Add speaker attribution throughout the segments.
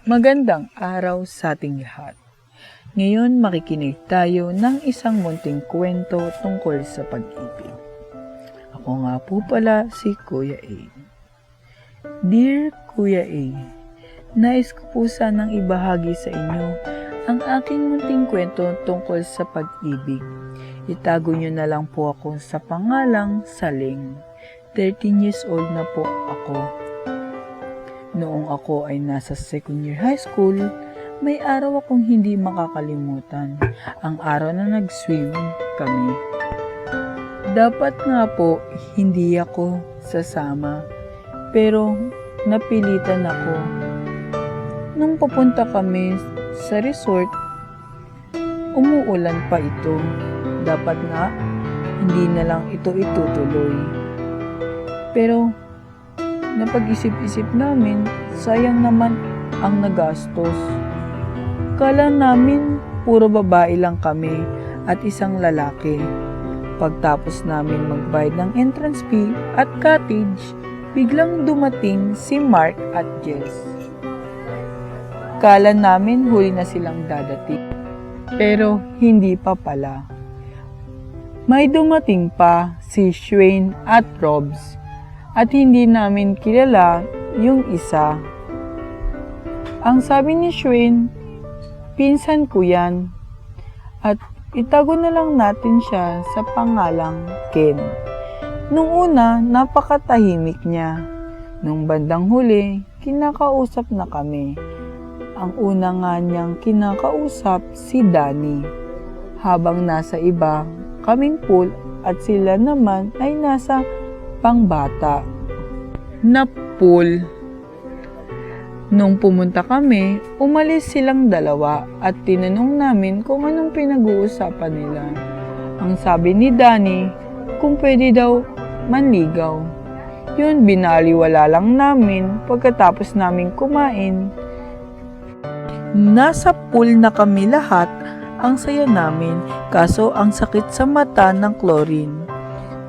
Speaker 1: Magandang araw sa ating lahat. Ngayon makikinig tayo ng isang munting kwento tungkol sa pag-ibig. Ako nga po pala si Kuya A. Dear Kuya A, nais ko po sanang ibahagi sa inyo ang aking munting kwento tungkol sa pag-ibig. Itago niyo na lang po ako sa pangalang Saling. 13 years old na po ako. Noong ako ay nasa second year high school, may araw akong hindi makakalimutan. Ang araw na nag-swim kami. Dapat nga po hindi ako sasama, pero napilitan ako. Nung papunta kami sa resort, umuulan pa ito. Dapat nga, hindi na lang ito itutuloy. Pero napag-isip-isip namin, sayang naman ang nagastos. Kala namin puro babae lang kami at isang lalaki. Pagtapos namin magbayad ng entrance fee at cottage, biglang dumating si Mark at Jess. Kala namin huli na silang dadating. Pero hindi pa pala. May dumating pa si Shane at Robs. At hindi namin kilala yung isa. Ang sabi ni Shane, pinsan ko yan. At itago na lang natin siya sa pangalang Ken. Nung una, napakatahimik niya. Nung bandang huli, kinakausap na kami. Ang una nga niyang kinakausap si Danny. Habang nasa iba, kaming pool at sila naman ay nasa pangbata na pool. Nung pumunta kami, umalis silang dalawa at tinanong namin kung anong pinag-uusapan nila. Ang sabi ni Danny, kung pwede daw manligaw. Yun, binaliwala lang namin pagkatapos namin kumain. Nasa pool na kami lahat, ang saya namin, kaso ang sakit sa mata ng chlorine.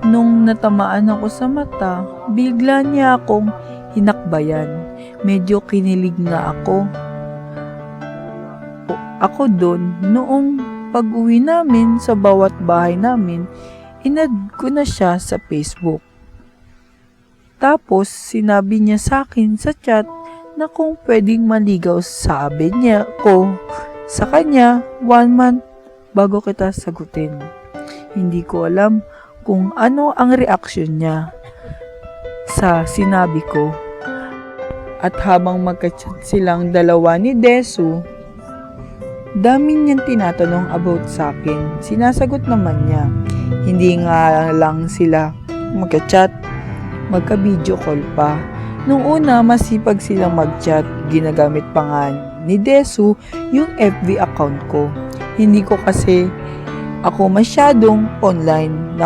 Speaker 1: Nung natamaan ako sa mata, bigla niya akong hinakbayan. Medyo kinilig nga ako. Ako doon, noong pag-uwi namin sa bawat bahay namin, inad ko na siya sa Facebook. Tapos, sinabi niya sa akin sa chat na kung pwedeng maligaw, sabi niya ko sa kanya 1 month bago kita sagutin. Hindi ko alam kung ano ang reaksyon niya sa sinabi ko. At habang magka-chat silang dalawa ni Desu, dami niyang tinatanong about sa akin. Sinasagot naman niya. Hindi nga lang sila magka-chat, magka-video call pa. Nung una, masipag silang mag-chat. Ginagamit pa nga ni Desu yung FB account ko. Hindi ko kasi ako masyadong online.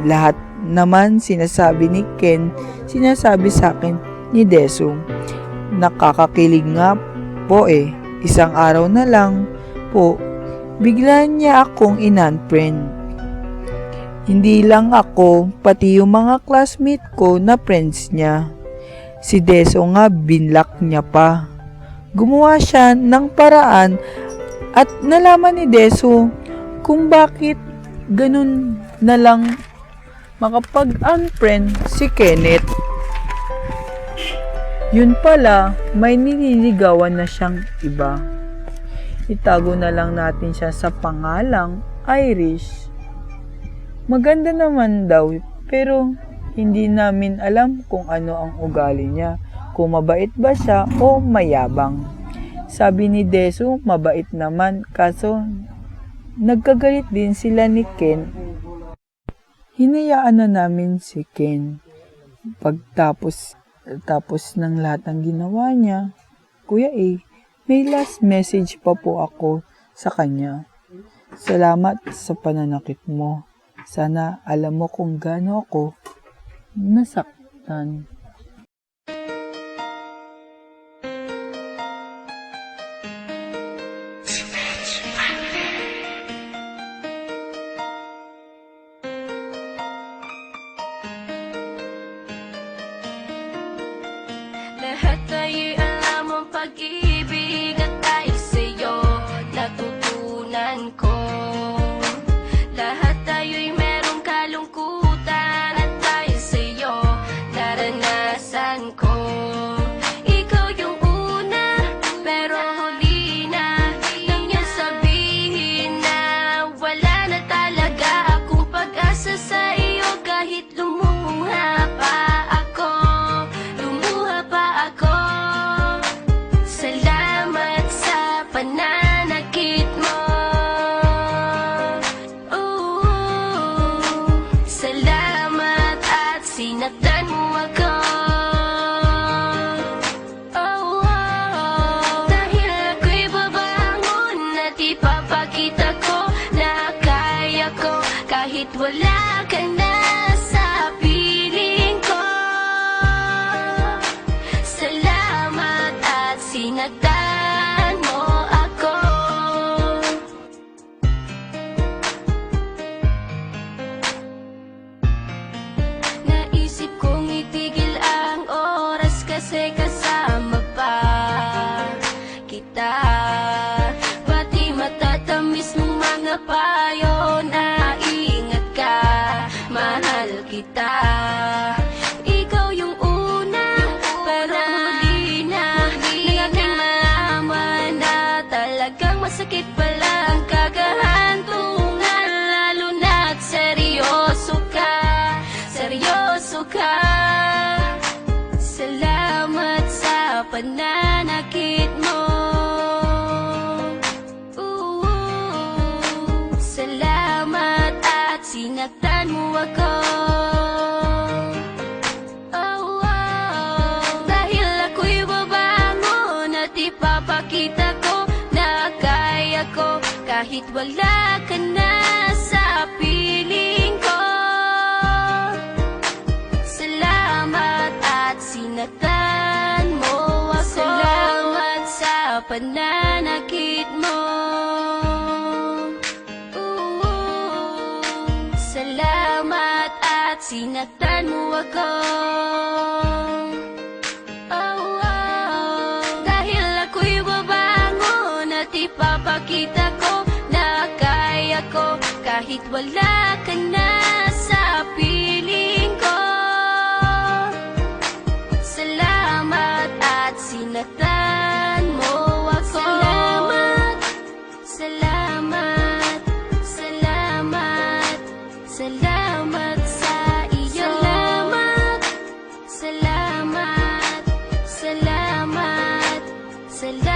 Speaker 1: Lahat naman sinasabi ni Ken, sinasabi sa akin ni Desu. Nakakakilig nga po eh. Isang araw na lang po, bigla niya akong in-unfriend. Hindi lang ako, pati yung mga classmate ko na friends niya. Si Desu nga binlock niya pa. Gumawa siya ng paraan at nalaman ni Desu kung bakit ganun na lang makapag-unfriend si Kenneth. Yun pala, may nililigawan na siyang iba. Itago na lang natin siya sa pangalang Irish. Maganda naman daw, pero hindi namin alam kung ano ang ugali niya. Kung mabait ba siya o mayabang. Sabi ni Desu, mabait naman, kaso nagkagalit din sila ni Ken. Hinayaan na namin si Ken. Tapos ng lahat ng ginawa niya, Kuya A, may last message pa po ako sa kanya. Salamat sa pananakit mo. Sana alam mo kung gaano ako nasaktan.
Speaker 2: Lahat ay alam ang pag-ibig. sinagdan mo ako. Naisip kong itigil ang oras kasi kasama pa kita. Pati matatamis mong mga payo na ingat ka, mahal kita. Ikaw yung una, pero huli na nang aking malaman na talagang masakit pala ang kagahantungan. Lalo na't seryoso ka, seryoso ka. Salamat sa pananakit mo. Salamat at sinaktan mo ako. Dahil ako'y babangon at ipapakita ko na kaya ko kahit wala ka na sa piling ko. Salamat at sinaktan mo ako. Salamat sa pananakit mo. Salamat at sinaktan mo ako. Dahil ako'y babangon at ipapakita ko na kaya ko kahit wala ka na sa piling ko. Salamat at sinaktan mo ako. Salamat, salamat, salamat sa iyo. Salamat, salamat, salamat, salamat.